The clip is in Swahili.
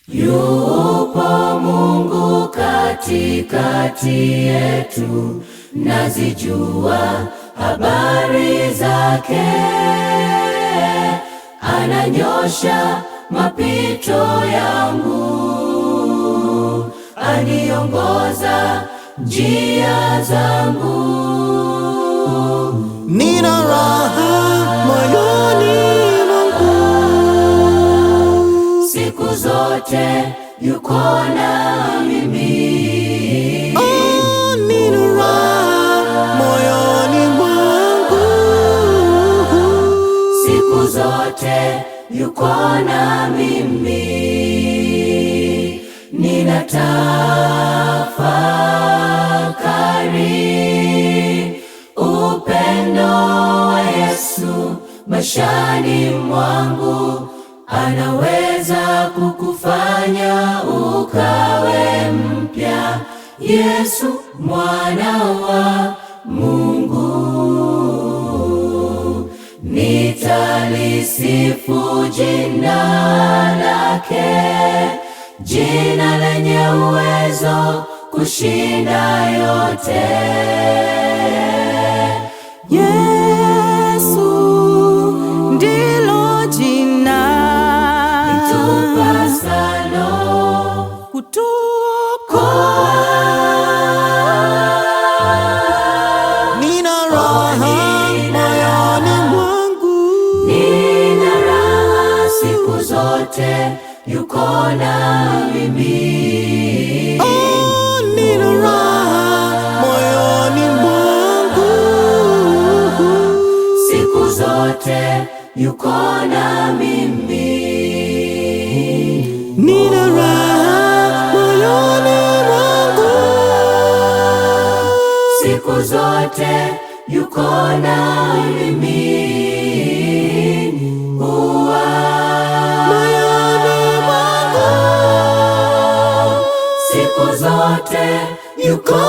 Yupo Mungu katikati yetu, nazijua habari zake. Ananyosha mapito yangu, aniongoza njia zangu. Nina raha moyoni mwangu, siku zote yuko na mimi. Oh, nina raha moyoni mwangu, siku zote yuko na mimi. Ninatafakari upendo wa Yesu maishani mwangu. Anaweza kukufanya ukawe mpya. Yesu mwana wa Mungu. Nitalisifu jina lake, jina lenye uwezo kushinda yote. Yesu ndilo jina litupasalo kutuokoa. Nina raha moyoni mwangu, nina raha siku zote yuko na mimi. oh, nina raha moyoni mwangu, siku zote yuko na mimi. nina raha moyoni mwangu, siku zote yuko na mimi. moyoni mwangu, Siku zote yuko